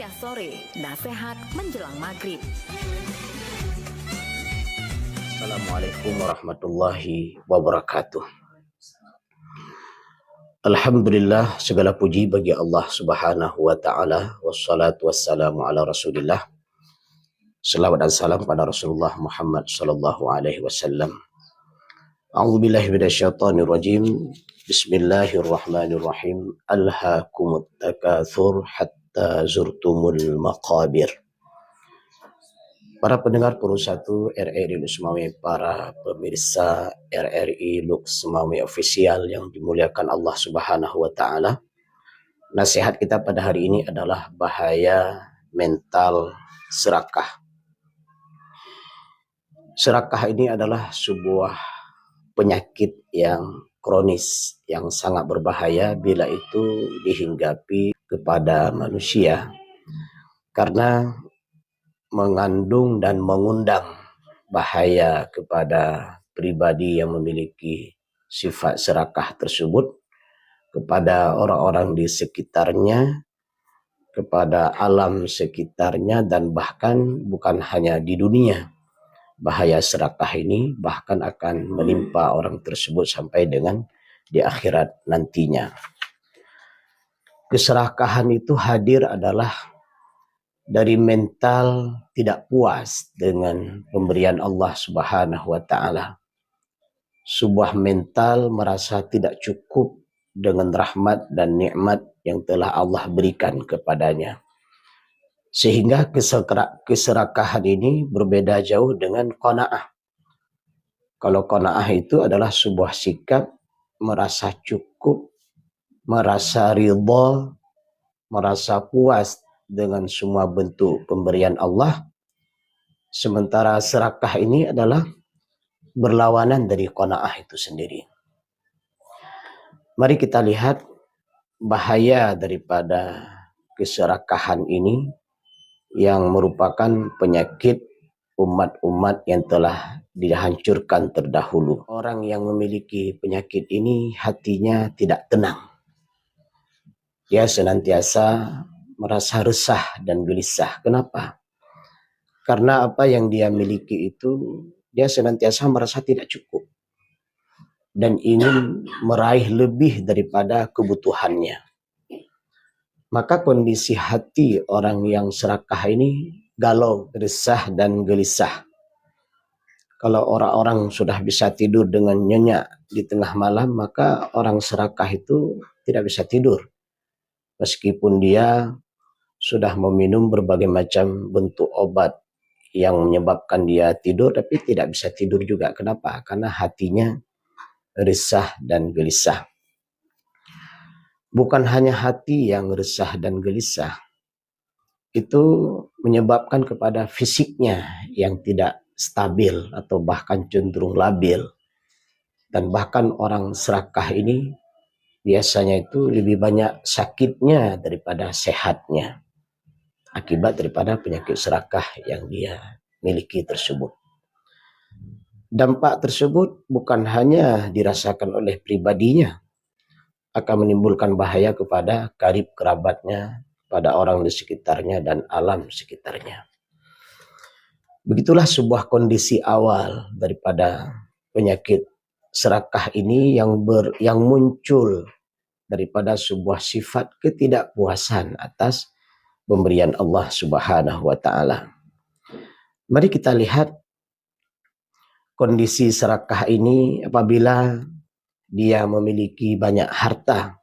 Rupiah Sore, nasihat menjelang maghrib. Assalamualaikum warahmatullahi wabarakatuh. Alhamdulillah, segala puji bagi Allah subhanahu wa ta'ala. Wassalatu wassalamu ala rasulillah. Salawat dan salam pada Rasulullah Muhammad sallallahu alaihi wasallam. A'udzubillahi minasyaitonir rajim. Bismillahirrahmanirrahim. Alhaakumut takatsur hatta zurtumul maqabir. Para pendengar Pro 1 RRI Lux Mami, para pemirsa RRI Lux Mami Official yang dimuliakan Allah Subhanahu wa Ta'ala. Nasihat kita pada hari ini adalah bahaya mental serakah. Serakah ini adalah sebuah penyakit yang kronis, yang sangat berbahaya bila itu dihinggapi kepada manusia. Karena mengandung dan mengundang bahaya kepada pribadi yang memiliki sifat serakah tersebut, kepada orang-orang di sekitarnya, kepada alam sekitarnya, dan bahkan bukan hanya di dunia. Bahaya serakah ini bahkan akan menimpa orang tersebut sampai dengan di akhirat nantinya. Keserakahan itu hadir adalah dari mental tidak puas dengan pemberian Allah Subhanahu wa Ta'ala. Sebuah mental merasa tidak cukup dengan rahmat dan nikmat yang telah Allah berikan kepadanya. Sehingga keserakahan ini berbeda jauh dengan qanaah. Kalau qanaah itu adalah sebuah sikap merasa cukup, merasa ridha, merasa puas dengan semua bentuk pemberian Allah. Sementara serakah ini adalah berlawanan dari qanaah itu sendiri. Mari kita lihat bahaya daripada keserakahan ini yang merupakan penyakit umat-umat yang telah dihancurkan terdahulu. Orang yang memiliki penyakit ini hatinya tidak tenang. Dia senantiasa merasa resah dan gelisah. Kenapa? Karena apa yang dia miliki itu dia senantiasa merasa tidak cukup dan ingin meraih lebih daripada kebutuhannya. Maka kondisi hati orang yang serakah ini galau, resah dan gelisah. Kalau orang-orang sudah bisa tidur dengan nyenyak di tengah malam, maka orang serakah itu tidak bisa tidur. Meskipun dia sudah meminum berbagai macam bentuk obat yang menyebabkan dia tidur, tapi tidak bisa tidur juga. Kenapa? Karena hatinya resah dan gelisah. Bukan hanya hati yang resah dan gelisah, itu menyebabkan kepada fisiknya yang tidak stabil atau bahkan cenderung labil. Dan bahkan orang serakah ini biasanya itu lebih banyak sakitnya daripada sehatnya, akibat daripada penyakit serakah yang dia miliki tersebut. Dampak tersebut bukan hanya dirasakan oleh pribadinya, akan menimbulkan bahaya kepada karib kerabatnya, pada orang di sekitarnya dan alam sekitarnya. Begitulah sebuah kondisi awal daripada penyakit serakah ini yang muncul daripada sebuah sifat ketidakpuasan atas pemberian Allah Subhanahu wa Ta'ala. Mari kita lihat kondisi serakah ini apabila dia memiliki banyak harta.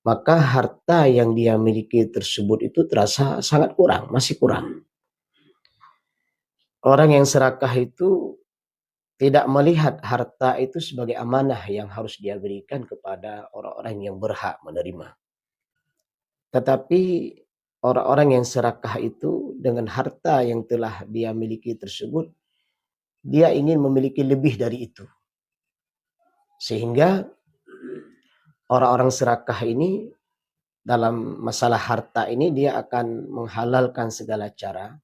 Maka harta yang dia miliki tersebut itu terasa sangat kurang, masih kurang. Orang yang serakah itu tidak melihat harta itu sebagai amanah yang harus dia berikan kepada orang-orang yang berhak menerima. Tetapi orang-orang yang serakah itu dengan harta yang telah dia miliki tersebut, dia ingin memiliki lebih dari itu. Sehingga orang-orang serakah ini dalam masalah harta ini dia akan menghalalkan segala cara.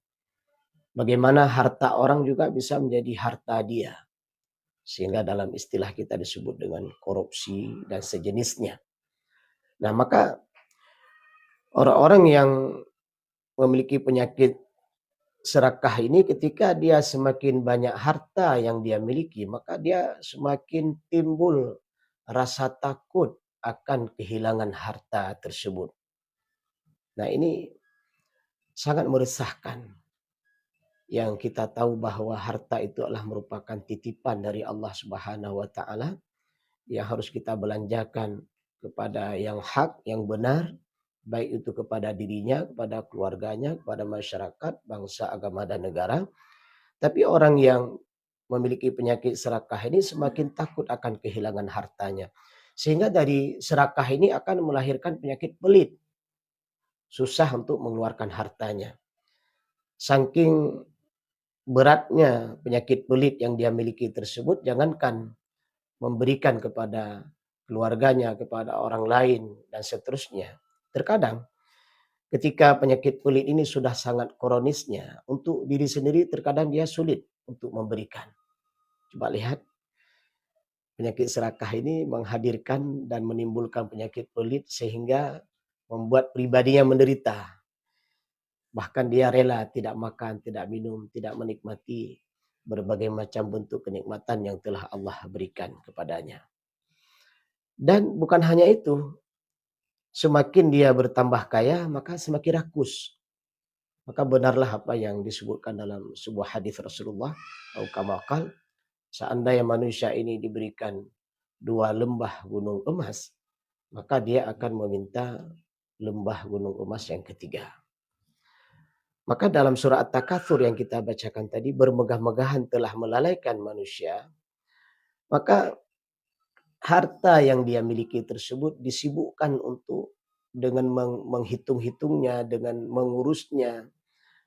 Bagaimana harta orang juga bisa menjadi harta dia. Sehingga dalam istilah kita disebut dengan korupsi dan sejenisnya. Nah, maka orang-orang yang memiliki penyakit serakah ini ketika dia semakin banyak harta yang dia miliki, maka dia semakin timbul rasa takut akan kehilangan harta tersebut. Nah, ini sangat meresahkan. Yang kita tahu bahwa harta itu adalah merupakan titipan dari Allah Subhanahu wa taala yang harus kita belanjakan kepada yang hak, yang benar, baik itu kepada dirinya, kepada keluarganya, kepada masyarakat, bangsa, agama, dan negara. Tapi orang yang memiliki penyakit serakah ini semakin takut akan kehilangan hartanya. Sehingga dari serakah ini akan melahirkan penyakit pelit. Susah untuk mengeluarkan hartanya. Saking beratnya penyakit pelit yang dia miliki tersebut, jangankan memberikan kepada keluarganya, kepada orang lain, dan seterusnya. Terkadang ketika penyakit pelit ini sudah sangat kronisnya, untuk diri sendiri terkadang dia sulit untuk memberikan. Coba lihat, penyakit serakah ini menghadirkan dan menimbulkan penyakit pelit sehingga membuat pribadinya menderita. Bahkan dia rela tidak makan, tidak minum, tidak menikmati berbagai macam bentuk kenikmatan yang telah Allah berikan kepadanya. Dan bukan hanya itu, semakin dia bertambah kaya, maka semakin rakus. Maka benarlah apa yang disebutkan dalam sebuah hadis Rasulullah, atau kamakal, seandainya manusia ini diberikan 2 lembah gunung emas, maka dia akan meminta lembah gunung emas yang ketiga. Maka dalam surah At-Takatsur yang kita bacakan tadi, bermegah-megahan telah melalaikan manusia, maka harta yang dia miliki tersebut disibukkan untuk dengan menghitung-hitungnya, dengan mengurusnya,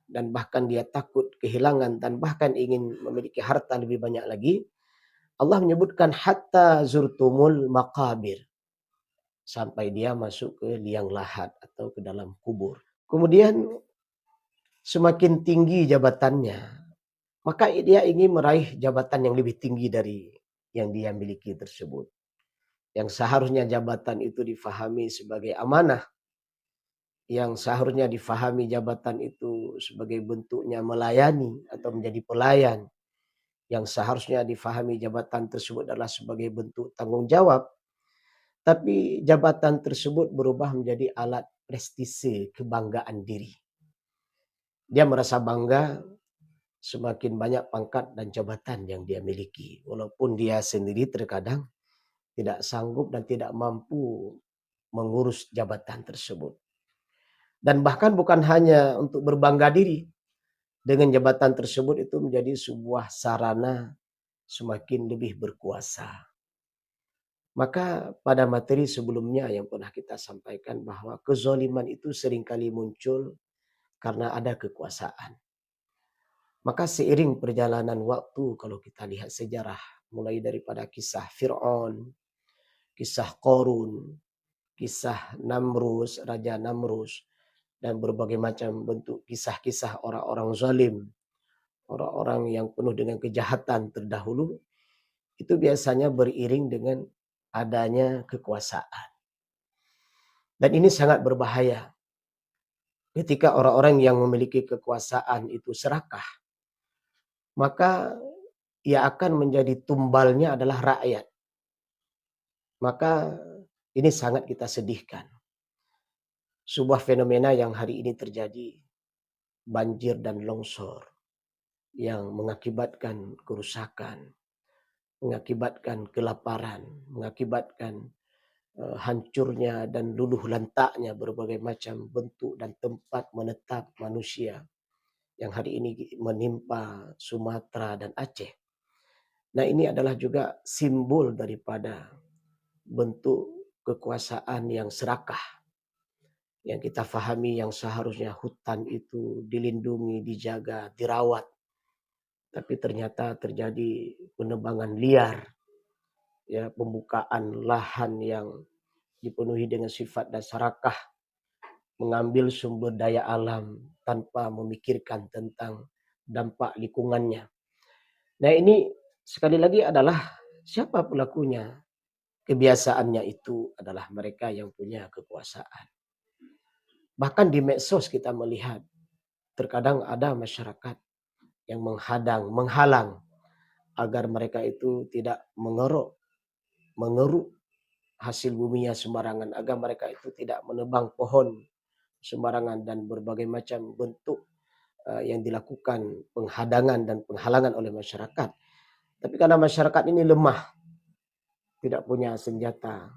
dan bahkan dia takut kehilangan dan bahkan ingin memiliki harta lebih banyak lagi. Allah menyebutkan hatta zurtumul maqabir, sampai dia masuk ke liang lahat atau ke dalam kubur. Kemudian semakin tinggi jabatannya, maka dia ingin meraih jabatan yang lebih tinggi dari yang dia miliki tersebut. Yang seharusnya jabatan itu difahami sebagai amanah, yang seharusnya difahami jabatan itu sebagai bentuknya melayani atau menjadi pelayan, yang seharusnya difahami jabatan tersebut adalah sebagai bentuk tanggung jawab, tapi jabatan tersebut berubah menjadi alat prestise, kebanggaan diri. Dia merasa bangga semakin banyak pangkat dan jabatan yang dia miliki, walaupun dia sendiri terkadang tidak sanggup dan tidak mampu mengurus jabatan tersebut. Dan bahkan bukan hanya untuk berbangga diri dengan jabatan tersebut, itu menjadi sebuah sarana semakin lebih berkuasa. Maka pada materi sebelumnya yang pernah kita sampaikan bahwa kezaliman itu seringkali muncul karena ada kekuasaan. Maka seiring perjalanan waktu, kalau kita lihat sejarah, mulai daripada kisah Fir'aun, kisah Qarun, kisah Namrus, Raja Namrus, dan berbagai macam bentuk kisah-kisah orang-orang zalim, orang-orang yang penuh dengan kejahatan terdahulu, itu biasanya beriring dengan adanya kekuasaan. Dan ini sangat berbahaya. Ketika orang-orang yang memiliki kekuasaan itu serakah, maka ia akan menjadi tumbalnya adalah rakyat. Maka ini sangat kita sedihkan. Sebuah fenomena yang hari ini terjadi, banjir dan longsor, yang mengakibatkan kerusakan, mengakibatkan kelaparan, mengakibatkan hancurnya dan luluh lantaknya berbagai macam bentuk dan tempat menetap manusia yang hari ini menimpa Sumatera dan Aceh. Nah, ini adalah juga simbol daripada bentuk kekuasaan yang serakah, yang kita fahami yang seharusnya hutan itu dilindungi, dijaga, dirawat. Tapi ternyata terjadi penebangan liar, ya, pembukaan lahan yang dipenuhi dengan sifat dan serakah, mengambil sumber daya alam tanpa memikirkan tentang dampak lingkungannya. Nah, ini sekali lagi adalah siapa pelakunya? Kebiasaannya itu adalah mereka yang punya kekuasaan. Bahkan di medsos kita melihat terkadang ada masyarakat yang menghalang agar mereka itu tidak mengeruk hasil buminya sembarangan, agar mereka itu tidak menebang pohon sembarangan dan berbagai macam bentuk yang dilakukan penghadangan dan penghalangan oleh masyarakat. Tapi karena masyarakat ini lemah, tidak punya senjata,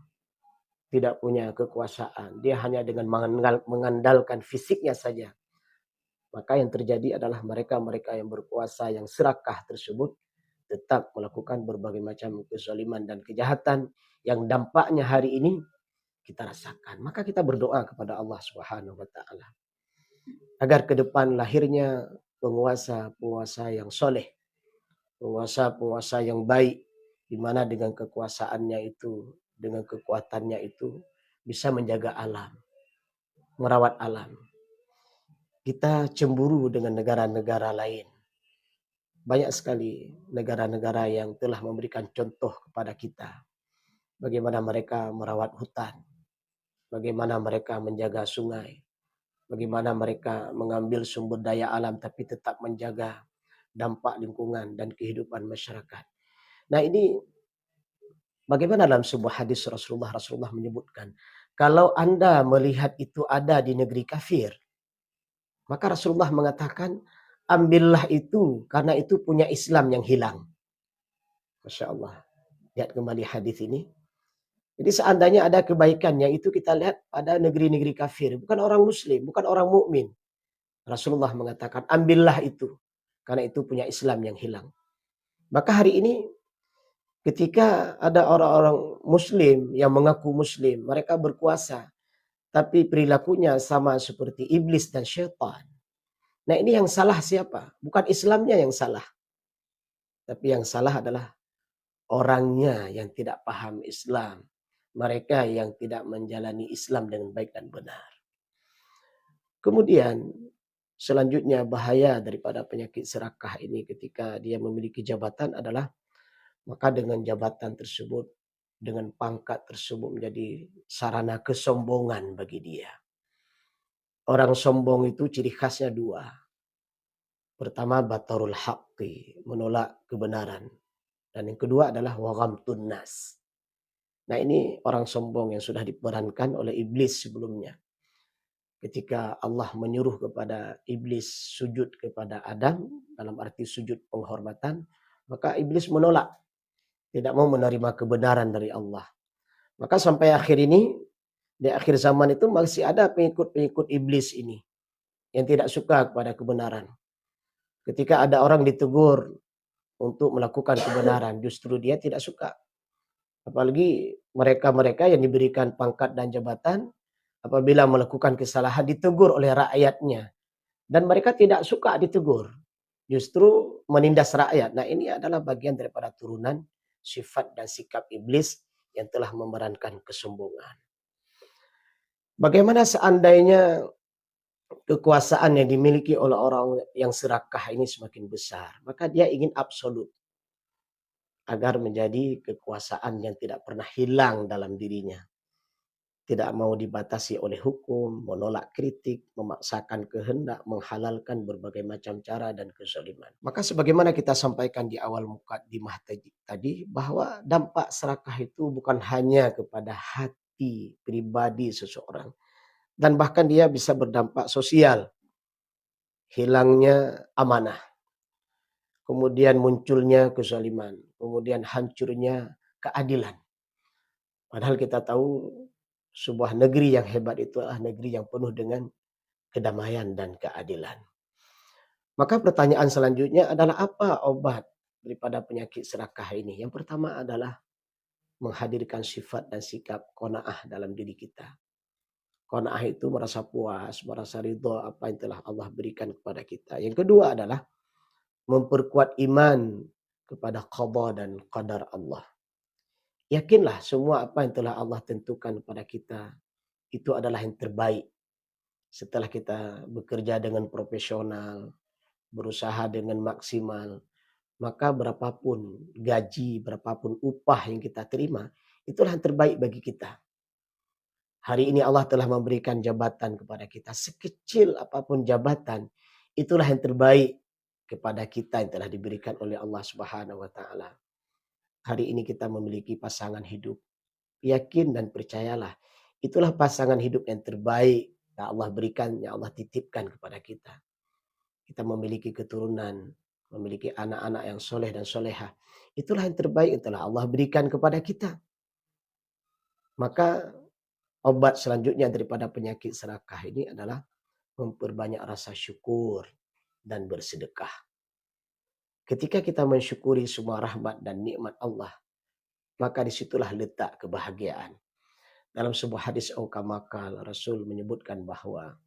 tidak punya kekuasaan, dia hanya dengan mengandalkan fisiknya saja. Maka yang terjadi adalah mereka-mereka yang berkuasa, yang serakah tersebut tetap melakukan berbagai macam kezaliman dan kejahatan yang dampaknya hari ini kita rasakan. Maka kita berdoa kepada Allah Subhanahu wa taala agar ke depan lahirnya penguasa-penguasa yang soleh, penguasa-penguasa yang baik, di mana dengan kekuasaannya itu, dengan kekuatannya itu bisa menjaga alam, merawat alam. Kita cemburu dengan negara-negara lain. Banyak sekali negara-negara yang telah memberikan contoh kepada kita. Bagaimana mereka merawat hutan, bagaimana mereka menjaga sungai, bagaimana mereka mengambil sumber daya alam tapi tetap menjaga dampak lingkungan dan kehidupan masyarakat. Nah ini bagaimana dalam sebuah hadis Rasulullah menyebutkan, kalau Anda melihat itu ada di negeri kafir, maka Rasulullah mengatakan, ambillah itu karena itu punya Islam yang hilang. Masya Allah. Lihat kembali hadis ini. Jadi seandainya ada kebaikannya itu kita lihat pada negeri-negeri kafir. Bukan orang muslim, bukan orang mukmin. Rasulullah mengatakan, ambillah itu. Karena itu punya Islam yang hilang. Maka hari ini ketika ada orang-orang muslim yang mengaku muslim, mereka berkuasa. Tapi perilakunya sama seperti iblis dan syaitan. Nah ini yang salah siapa? Bukan Islamnya yang salah. Tapi yang salah adalah orangnya yang tidak paham Islam. Mereka yang tidak menjalani Islam dengan baik dan benar. Kemudian selanjutnya bahaya daripada penyakit serakah ini ketika dia memiliki jabatan adalah maka dengan jabatan tersebut, dengan pangkat tersebut menjadi sarana kesombongan bagi dia. Orang sombong itu ciri khasnya dua. Pertama batarul haqqi, menolak kebenaran. Dan yang kedua adalah waghamtun nas. Nah ini orang sombong yang sudah diperankan oleh iblis sebelumnya. Ketika Allah menyuruh kepada iblis sujud kepada Adam, dalam arti sujud penghormatan, maka iblis menolak. Tidak mau menerima kebenaran dari Allah. Maka sampai akhir ini, di akhir zaman itu masih ada pengikut-pengikut iblis ini. Yang tidak suka kepada kebenaran. Ketika ada orang ditegur untuk melakukan kebenaran, justru dia tidak suka. Apalagi mereka-mereka yang diberikan pangkat dan jabatan, apabila melakukan kesalahan ditegur oleh rakyatnya. Dan mereka tidak suka ditegur. Justru menindas rakyat. Nah ini adalah bagian daripada turunan sifat dan sikap iblis yang telah memerankan kesombongan. Bagaimana seandainya kekuasaan yang dimiliki oleh orang yang serakah ini semakin besar? Maka dia ingin absolut. Agar menjadi kekuasaan yang tidak pernah hilang dalam dirinya. Tidak mau dibatasi oleh hukum, menolak kritik, memaksakan kehendak, menghalalkan berbagai macam cara dan kezaliman. Maka sebagaimana kita sampaikan di awal mukadimah tadi, bahwa dampak serakah itu bukan hanya kepada hati pribadi seseorang. Dan bahkan dia bisa berdampak sosial. Hilangnya amanah. Kemudian munculnya kezaliman, kemudian hancurnya keadilan. Padahal kita tahu sebuah negeri yang hebat itu adalah negeri yang penuh dengan kedamaian dan keadilan. Maka pertanyaan selanjutnya adalah apa obat daripada penyakit serakah ini? Yang pertama adalah menghadirkan sifat dan sikap qanaah dalam diri kita. Qanaah itu merasa puas, merasa ridha apa yang telah Allah berikan kepada kita. Yang kedua adalah memperkuat iman kepada qada dan qadar Allah. Yakinlah semua apa yang telah Allah tentukan kepada kita itu adalah yang terbaik. Setelah kita bekerja dengan profesional, berusaha dengan maksimal, maka berapapun gaji, berapapun upah yang kita terima, itulah yang terbaik bagi kita. Hari ini Allah telah memberikan jabatan kepada kita. Sekecil apapun jabatan, itulah yang terbaik kepada kita yang telah diberikan oleh Allah Subhanahu wa taala. Hari ini kita memiliki pasangan hidup. Yakin dan percayalah, itulah pasangan hidup yang terbaik yang Allah berikan, yang Allah titipkan kepada kita. Kita memiliki keturunan, memiliki anak-anak yang soleh dan solehah. Itulah yang terbaik yang telah Allah berikan kepada kita. Maka obat selanjutnya daripada penyakit serakah ini adalah memperbanyak rasa syukur dan bersedekah. Ketika kita mensyukuri semua rahmat dan nikmat Allah, maka disitulah letak kebahagiaan. Dalam sebuah hadis Aukamakal, Rasul menyebutkan bahwa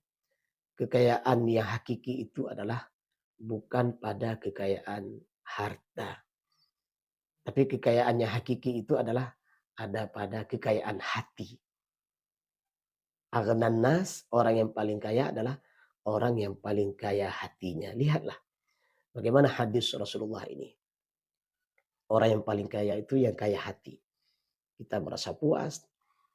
kekayaan yang hakiki itu adalah bukan pada kekayaan harta. Tapi kekayaan yang hakiki itu adalah ada pada kekayaan hati. Aghnan nas, orang yang paling kaya adalah orang yang paling kaya hatinya. Lihatlah bagaimana hadis Rasulullah ini. Orang yang paling kaya itu yang kaya hati. Kita merasa puas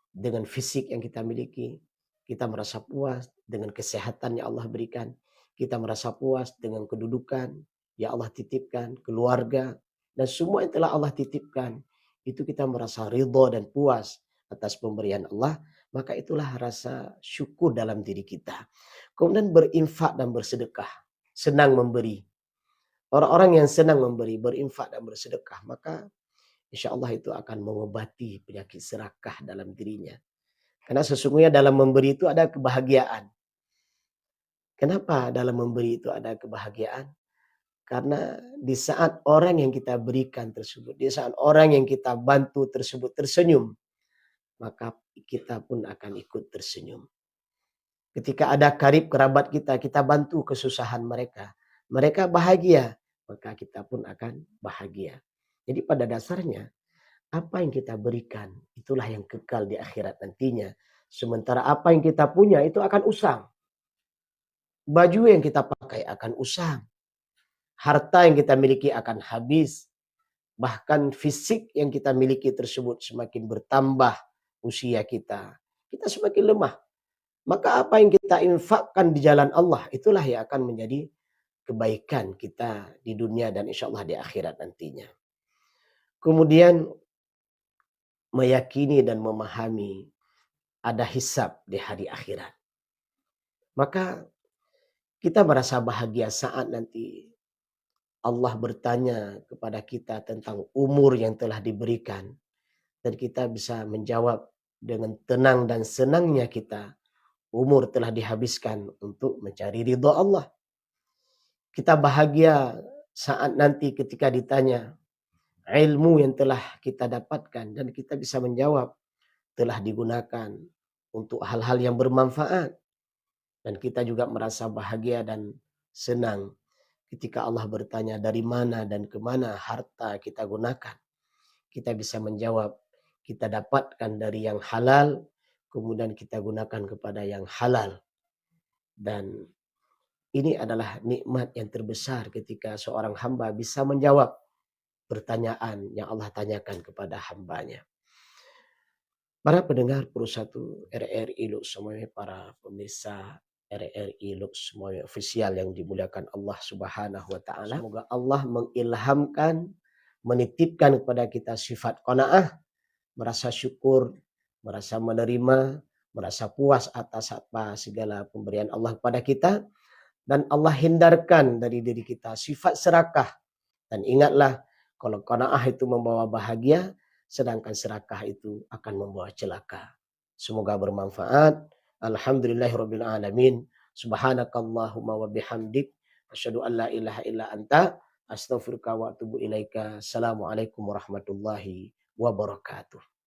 dengan fisik yang kita miliki. Kita merasa puas dengan kesehatan yang Allah berikan. Kita merasa puas dengan kedudukan yang Allah titipkan, keluarga, dan semua yang telah Allah titipkan. Itu kita merasa ridho dan puas atas pemberian Allah. Maka itulah rasa syukur dalam diri kita. Kemudian berinfak dan bersedekah. Senang memberi. Orang-orang yang senang memberi, berinfak dan bersedekah, maka insya Allah itu akan mengobati penyakit serakah dalam dirinya. Karena sesungguhnya dalam memberi itu ada kebahagiaan. Kenapa dalam memberi itu ada kebahagiaan? Karena di saat orang yang kita berikan tersebut, di saat orang yang kita bantu tersebut tersenyum, maka kita pun akan ikut tersenyum. Ketika ada karib kerabat kita, kita bantu kesusahan mereka. Mereka bahagia, maka kita pun akan bahagia. Jadi pada dasarnya, apa yang kita berikan, itulah yang kekal di akhirat nantinya. Sementara apa yang kita punya, itu akan usang. Baju yang kita pakai akan usang. Harta yang kita miliki akan habis. Bahkan fisik yang kita miliki tersebut semakin bertambah usia kita. Kita semakin lemah. Maka apa yang kita infakkan di jalan Allah, itulah yang akan menjadi kebaikan kita di dunia dan insya Allah di akhirat nantinya. Kemudian meyakini dan memahami ada hisab di hari akhirat. Maka kita merasa bahagia saat nanti Allah bertanya kepada kita tentang umur yang telah diberikan. Dan kita bisa menjawab dengan tenang dan senangnya kita. Umur telah dihabiskan untuk mencari ridha Allah. Kita bahagia saat nanti ketika ditanya ilmu yang telah kita dapatkan dan kita bisa menjawab telah digunakan untuk hal-hal yang bermanfaat. Dan kita juga merasa bahagia dan senang ketika Allah bertanya dari mana dan kemana harta kita gunakan. Kita bisa menjawab kita dapatkan dari yang halal, kemudian kita gunakan kepada yang halal. Dan ini adalah nikmat yang terbesar ketika seorang hamba bisa menjawab pertanyaan yang Allah tanyakan kepada hambanya. Para pendengar Pro1 RRI Lux semuanya, para pemirsa RRI Lux semuanya official yang dimuliakan Allah Subhanahu wa taala. Semoga Allah mengilhamkan, menitipkan kepada kita sifat qanaah, merasa syukur, merasa menerima, merasa puas atas apa segala pemberian Allah kepada kita, dan Allah hindarkan dari diri kita sifat serakah. Dan ingatlah, kalau qanaah itu membawa bahagia, sedangkan serakah itu akan membawa celaka. Semoga bermanfaat. Alhamdulillahirabbil alamin. Subhanakallahumma wa bihamdik asyhadu an la ilaha illa anta astaghfiruka wa atubu ilaika. Assalamualaikum warahmatullahi wabarakatuh.